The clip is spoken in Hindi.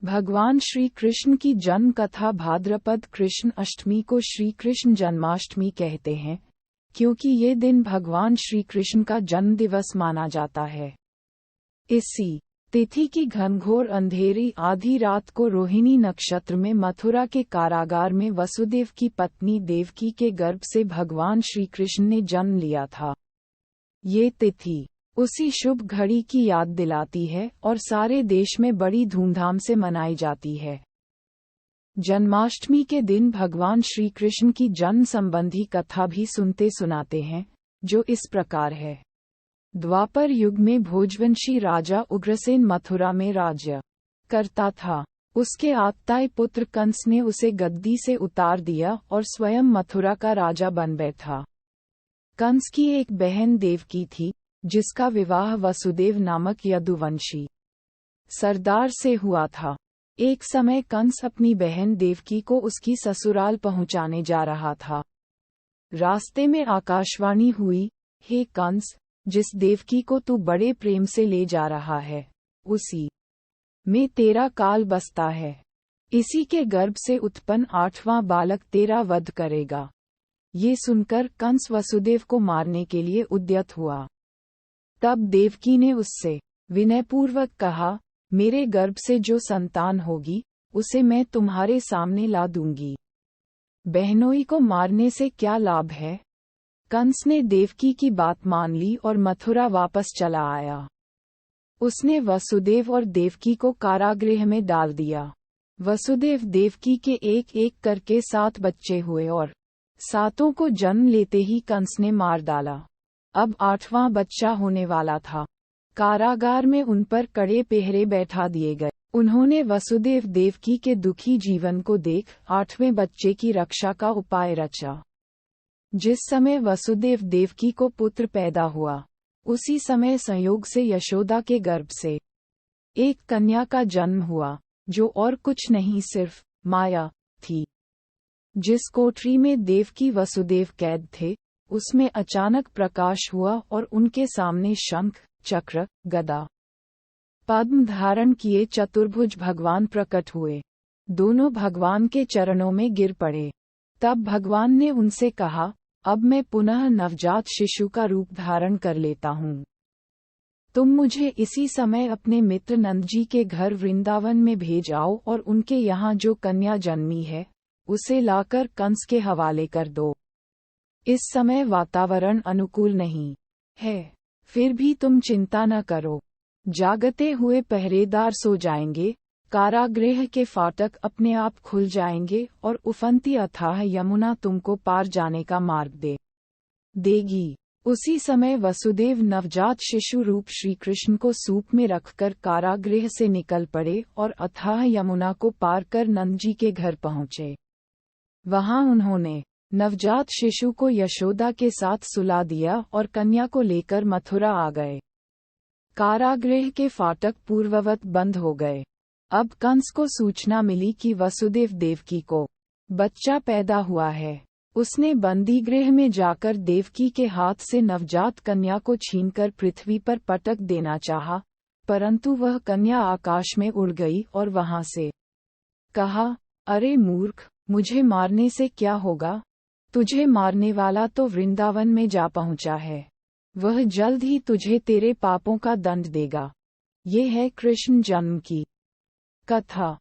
भगवान श्री कृष्ण की जन्म कथा भाद्रपद कृष्ण अष्टमी को श्री कृष्ण जन्माष्टमी कहते हैं, क्योंकि ये दिन भगवान श्री कृष्ण का जन्म दिवस माना जाता है। इसी तिथि की घनघोर अंधेरी आधी रात को रोहिणी नक्षत्र में मथुरा के कारागार में वसुदेव की पत्नी देवकी के गर्भ से भगवान श्री कृष्ण ने जन्म लिया था। ये तिथि उसी शुभ घड़ी की याद दिलाती है और सारे देश में बड़ी धूमधाम से मनाई जाती है। जन्माष्टमी के दिन भगवान श्री कृष्ण की जन्म संबंधी कथा भी सुनते सुनाते हैं, जो इस प्रकार है। द्वापर युग में भोजवंशी राजा उग्रसेन मथुरा में राज्य करता था। उसके आत्ताई पुत्र कंस ने उसे गद्दी से उतार दिया और स्वयं मथुरा का राजा बन बैठा। कंस की एक बहन देवकी थी, जिसका विवाह वसुदेव नामक यदुवंशी सरदार से हुआ था। एक समय कंस अपनी बहन देवकी को उसकी ससुराल पहुंचाने जा रहा था। रास्ते में आकाशवाणी हुई, हे कंस, जिस देवकी को तू बड़े प्रेम से ले जा रहा है, उसी में तेरा काल बसता है। इसी के गर्भ से उत्पन्न 8वां बालक तेरा वध करेगा। ये सुनकर कंस वसुदेव को मारने के लिए उद्यत हुआ। तब देवकी ने उससे विनयपूर्वक कहा, मेरे गर्भ से जो संतान होगी, उसे मैं तुम्हारे सामने ला दूंगी। बहनोई को मारने से क्या लाभ है? कंस ने देवकी की बात मान ली और मथुरा वापस चला आया। उसने वसुदेव और देवकी को कारागृह में डाल दिया। वसुदेव देवकी के एक एक करके 7 बच्चे हुए और 7 को जन्म लेते ही कंस ने मार डाला। अब 8वां बच्चा होने वाला था। कारागार में उन पर कड़े पहरे बैठा दिए गए। उन्होंने वसुदेव देवकी के दुखी जीवन को देख 8वें बच्चे की रक्षा का उपाय रचा। जिस समय वसुदेव देवकी को पुत्र पैदा हुआ, उसी समय संयोग से यशोदा के गर्भ से एक कन्या का जन्म हुआ, जो और कुछ नहीं सिर्फ माया थी। जिस कोठरी में देवकी वसुदेव कैद थे, उसमें अचानक प्रकाश हुआ और उनके सामने शंख, चक्र, गदा, पद्म धारण किए चतुर्भुज भगवान प्रकट हुए। दोनों भगवान के चरणों में गिर पड़े। तब भगवान ने उनसे कहा, अब मैं पुनः नवजात शिशु का रूप धारण कर लेता हूँ। तुम मुझे इसी समय अपने मित्र नंद जी के घर वृंदावन में भेज आओ और उनके यहाँ जो कन्या जन्मी है, उसे लाकर कंस के हवाले कर दो। इस समय वातावरण अनुकूल नहीं है, फिर भी तुम चिंता न करो। जागते हुए पहरेदार सो जाएंगे, कारागृह के फाटक अपने आप खुल जाएंगे और उफनती अथाह यमुना तुमको पार जाने का मार्ग देगी। उसी समय वसुदेव नवजात शिशु रूप श्री कृष्ण को सूप में रखकर कारागृह से निकल पड़े और अथाह यमुना को पार कर नंद जी के घर पहुँचे। वहां उन्होंने नवजात शिशु को यशोदा के साथ सुला दिया और कन्या को लेकर मथुरा आ गए। कारागृह के फाटक पूर्ववत बंद हो गए। अब कंस को सूचना मिली कि वसुदेव देवकी को बच्चा पैदा हुआ है। उसने बंदीगृह में जाकर देवकी के हाथ से नवजात कन्या को छीनकर पृथ्वी पर पटक देना चाहा, परंतु वह कन्या आकाश में उड़ गई और वहां से कहा, अरे मूर्ख, मुझे मारने से क्या होगा? तुझे मारने वाला तो वृंदावन में जा पहुंचा है। वह जल्द ही तुझे तेरे पापों का दंड देगा। ये है कृष्ण जन्म की कथा।